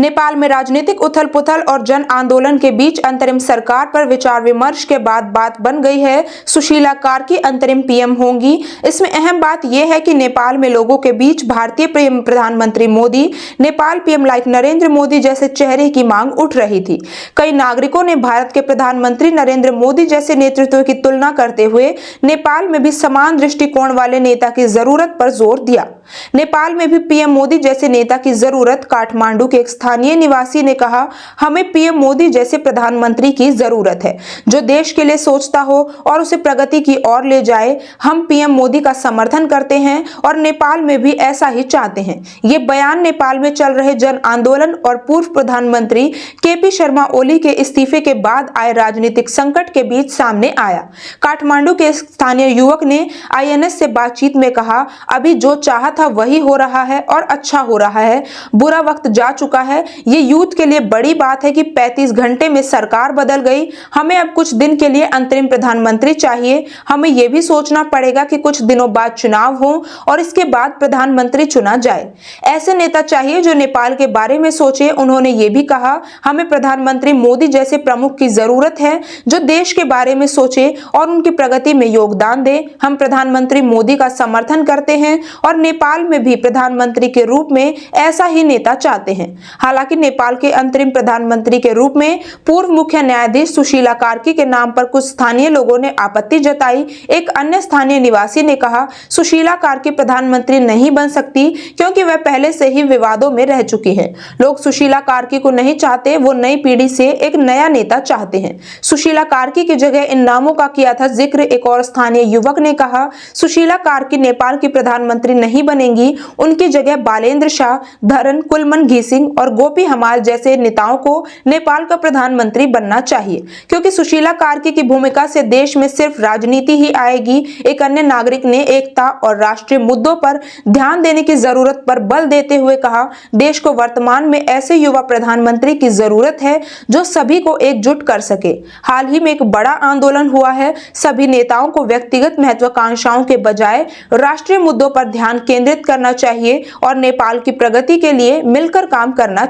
नेपाल में राजनीतिक उथल-पुथल और जन आंदोलन के बीच अंतरिम सरकार पर विचार विमर्श के बाद बात बन गई है सुशीला कार्की अंतरिम पीएम होंगी। इसमें अहम बात यह है कि नेपाल में लोगों के बीच भारतीय प्रधानमंत्री मोदी, नेपाल पीएम लाइक नरेंद्र मोदी जैसे चेहरे की मांग उठ रही थी। कई नागरिकों ने भारत के प्रधानमंत्री नरेंद्र मोदी जैसे नेतृत्व की तुलना करते हुए नेपाल में भी समान दृष्टिकोण वाले नेता की जरूरत पर जोर दिया। नेपाल में भी पीएम मोदी जैसे नेता की जरूरत। काठमांडू के एक स्थानीय निवासी ने कहा, हमें पीएम मोदी जैसे प्रधानमंत्री की जरूरत है जो देश के लिए सोचता हो और उसे प्रगति की ओर ले जाए। हम पीएम मोदी का समर्थन करते हैं और नेपाल में भी ऐसा ही चाहते हैं। ये बयान नेपाल में चल रहे जन आंदोलन और पूर्व प्रधानमंत्री केपी शर्मा ओली के इस्तीफे के बाद आए राजनीतिक संकट के बीच सामने आया। काठमांडू के स्थानीय युवक ने आईएनएस से बातचीत में कहा, अभी जो चाहा था वही हो रहा है और अच्छा हो रहा है। बुरा वक्त जा चुका है। ये यूथ के लिए बड़ी बात है कि 35 घंटे में सरकार बदल गई। हमें अब कुछ दिन के लिए अंतरिम प्रधानमंत्री चाहिए। हमें यह भी सोचना पड़ेगा कि कुछ दिनों बाद चुनाव हो और इसके बाद प्रधानमंत्री चुना जाए। ऐसे नेता चाहिए जो नेपाल के बारे में सोचे। उन्होंने ये भी कहा, हमें प्रधानमंत्री मोदी जैसे प्रमुख की जरूरत है जो देश के बारे में सोचे और उनकी प्रगति में योगदान दे। हम प्रधानमंत्री मोदी का समर्थन करते हैं और नेपाल में भी प्रधानमंत्री के रूप में ऐसा ही नेता चाहते हैं। हालांकि नेपाल के अंतरिम प्रधानमंत्री के रूप में पूर्व मुख्य न्यायाधीश सुशीला कार्की के नाम पर कुछ स्थानीय लोगों ने आपत्ति जताई। एक अन्य स्थानीय निवासी ने कहा, सुशीला कार्की प्रधानमंत्री नहीं बन सकती क्योंकि वह पहले से ही विवादों में रह चुकी है। लोग सुशीला कार्की को नहीं चाहते, वो नई पीढ़ी से एक नया नेता चाहते हैं। सुशीला कार्की की जगह इन नामों का किया था जिक्र। एक और स्थानीय युवक ने कहा, सुशीला कार्की नेपाल की प्रधानमंत्री नहीं बनेंगी, उनकी जगह बालेंद्र शाह, धरन कुलमन घिसिंग और गोपी हमाल जैसे नेताओं को नेपाल का प्रधानमंत्री बनना चाहिए क्योंकि सुशीला कार्की की भूमिका से देश में सिर्फ राजनीति ही आएगी। एक अन्य नागरिक ने एकता और राष्ट्रीय मुद्दों पर ध्यान देने की जरूरत पर बल देते हुए कहा, देश को वर्तमान में ऐसे युवा प्रधानमंत्री की जरूरत है जो सभी को एकजुट कर सके। हाल ही में एक बड़ा आंदोलन हुआ है। सभी नेताओं को व्यक्तिगत महत्वाकांक्षाओं के बजाय राष्ट्रीय मुद्दों पर ध्यान केंद्रित करना चाहिए और नेपाल की प्रगति के लिए मिलकर काम करना